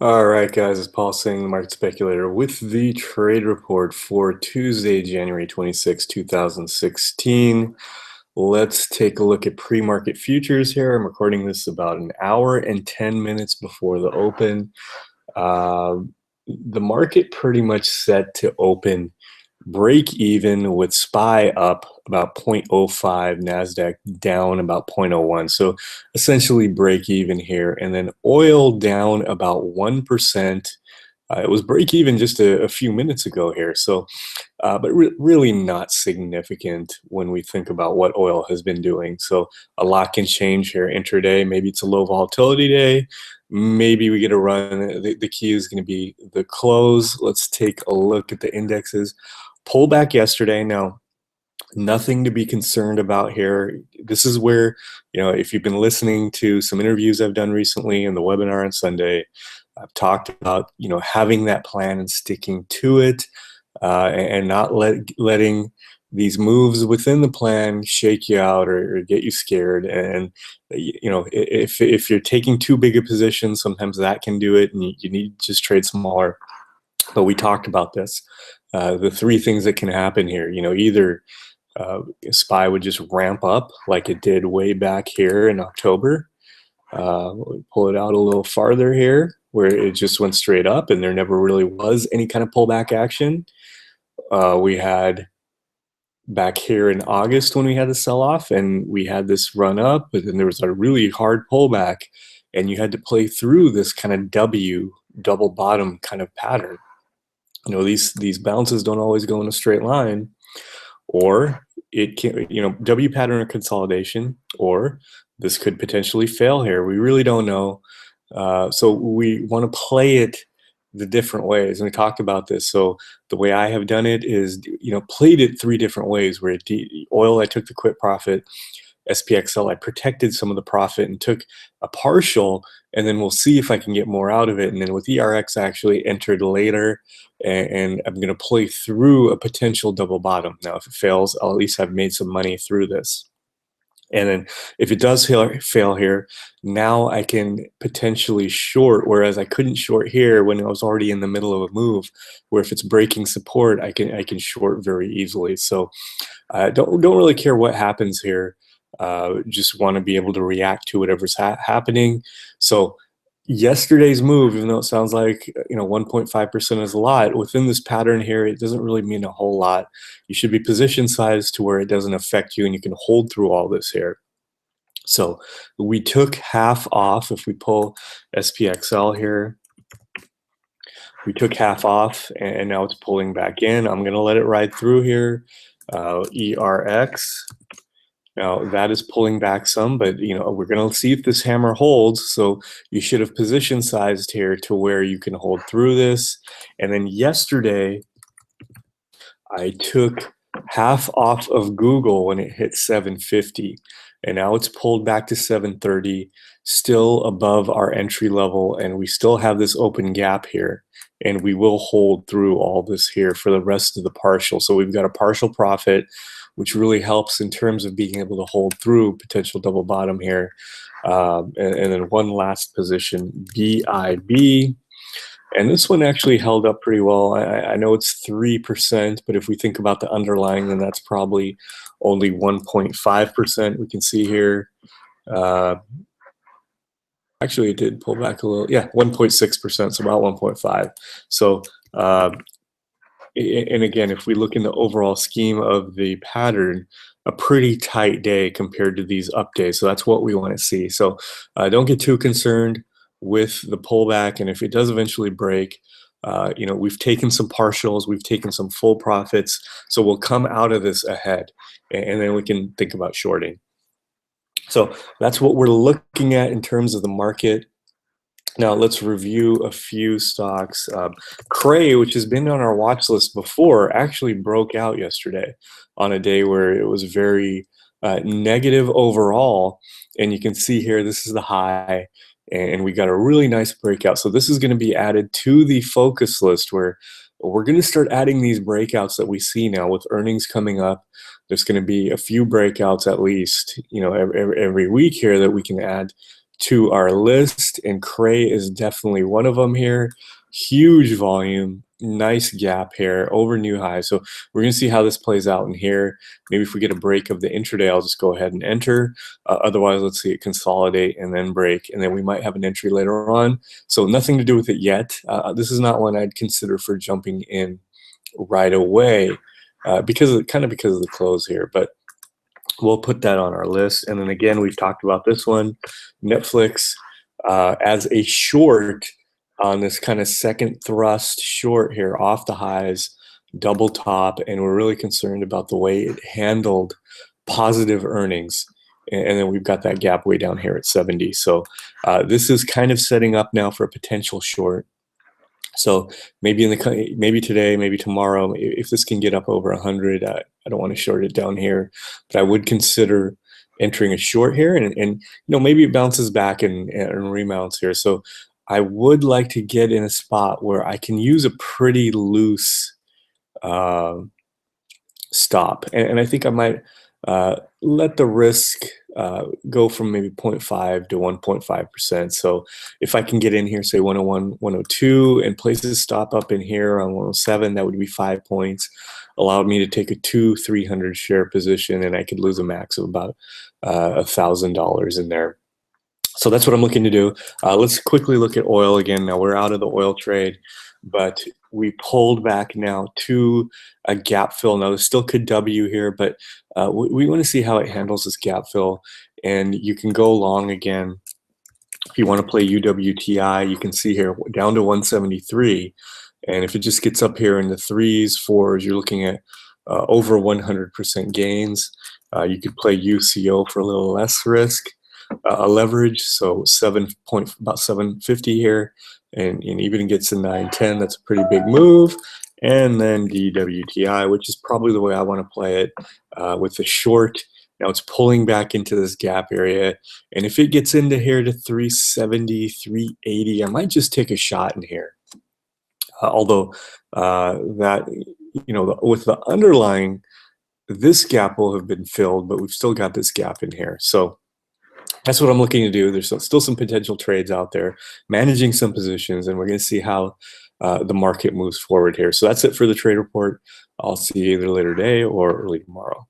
All right, guys, it's Paul Singh, the market speculator, with the trade report for Tuesday, January 26, 2016. Let's take a look at pre-market futures here. I'm recording this about an hour and 10 minutes before the open. Uh, the market pretty much set to open break even with SPY up about 0.05, NASDAQ down about 0.01. So essentially break even here. And then oil down about 1%. It was break even just a few minutes ago here. So, but really not significant when we think about what oil has been doing. So a lot can change here intraday. Maybe it's a low volatility day. Maybe we get a run. The key is going to be the close. Let's take a look at the indexes. Pullback yesterday. Now, nothing to be concerned about here. This is where, if you've been listening to some interviews I've done recently and the webinar on Sunday, I've talked about, having that plan and sticking to it, and not letting these moves within the plan shake you out or get you scared. And, if you're taking too big a position, sometimes that can do it, and you need to just trade smaller. But we talked about this. The three things that can happen here, either SPY would just ramp up like it did way back here in October. Pull it out a little farther here where it just went straight up and there never really was any kind of pullback action. We had back here in August when we had the sell-off and we had this run up, but then there was a really hard pullback and you had to play through this kind of W double bottom kind of pattern. These bounces don't always go in a straight line, or it can, W pattern or consolidation, or this could potentially fail here. We really don't know. So we want to play it the different ways. And we talked about this. So the way I have done it is, played it three different ways where oil, I took the quit profit. SPXL, I protected some of the profit and took a partial, and then we'll see if I can get more out of it. And then with ERX, I actually entered later, and I'm going to play through a potential double bottom. Now, if it fails, I'll at least have made some money through this. And then if it does fail here, now I can potentially short, whereas I couldn't short here when I was already in the middle of a move, where if it's breaking support, I can short very easily. So don't really care what happens here. Just want to be able to react to whatever's happening. So yesterday's move, even though it sounds like 1.5% is a lot, within this pattern here, it doesn't really mean a whole lot. You should be position sized to where it doesn't affect you and you can hold through all this here. So we took half off. If we pull SPXL here, we took half off and now it's pulling back in. I'm going to let it ride through here. ERX. Now that is pulling back some, but we're going to see if this hammer holds. So you should have position sized here to where you can hold through this. And then yesterday, I took half off of Google when it hit 750, and now it's pulled back to 730, still above our entry level, and we still have this open gap here, and we will hold through all this here for the rest of the partial. So we've got a partial profit, which really helps in terms of being able to hold through potential double bottom here. And then one last position, BIB. And this one actually held up pretty well. I know it's 3%, but if we think about the underlying, then that's probably only 1.5%. We can see here. Actually, it did pull back a little. Yeah, 1.6%, so about 1.5. So, and again, if we look in the overall scheme of the pattern, a pretty tight day compared to these up days. So that's what we want to see. So don't get too concerned with the pullback. And if it does eventually break, we've taken some partials, we've taken some full profits. So we'll come out of this ahead, and then we can think about shorting. So that's what we're looking at in terms of the market. Now let's review a few stocks. Cray, which has been on our watch list before, actually broke out yesterday on a day where it was very negative overall. And you can see here, this is the high, and we got a really nice breakout. So this is going to be added to the focus list, where we're going to start adding these breakouts that we see now with earnings coming up. There's going to be a few breakouts at least, every week here that we can add to our list, and Cray is definitely one of them here. Huge volume, nice gap here over new high. So we're going to see how this plays out in here. Maybe if we get a break of the intraday, I'll just go ahead and enter. Otherwise, let's see it consolidate and then break, and then we might have an entry later on. So nothing to do with it yet. This is not one I'd consider for jumping in right away because of the close here, but we'll put that on our list. And then again, we've talked about this one, Netflix, as a short on this kind of second thrust short here off the highs, double top, and we're really concerned about the way it handled positive earnings. And then we've got that gap way down here at 70. So this is kind of setting up now for a potential short. So maybe maybe today, maybe tomorrow, if this can get up over 100, I don't want to short it down here, but I would consider entering a short here, and maybe it bounces back and remounts here. So I would like to get in a spot where I can use a pretty loose stop, and I think I might let the risk go from maybe 0.5 to 1.5%. So if I can get in here, say 101, 102, and place a stop up in here on 107, that would be 5 points. Allowed me to take a 300 share position, and I could lose a max of about $1,000 in there. So that's what I'm looking to do. Let's quickly look at oil again. Now we're out of the oil trade, but we pulled back now to a gap fill. Now there's still could W here, but we want to see how it handles this gap fill. And you can go long again. If you want to play UWTI, you can see here down to 173. And if it just gets up here in the 3s, 4s, you're looking at over 100% gains. You could play UCO for a little less risk. A leverage, so about 750 here, and even gets to 910. That's a pretty big move. And then DWTI, which is probably the way I want to play it with the short. Now it's pulling back into this gap area, and if it gets into here to 370, 380, I might just take a shot in here. Although that, with the underlying, this gap will have been filled, but we've still got this gap in here. So that's what I'm looking to do. There's still some potential trades out there, managing some positions, and we're going to see how the market moves forward here. So that's it for the trade report. I'll see you either later today or early tomorrow.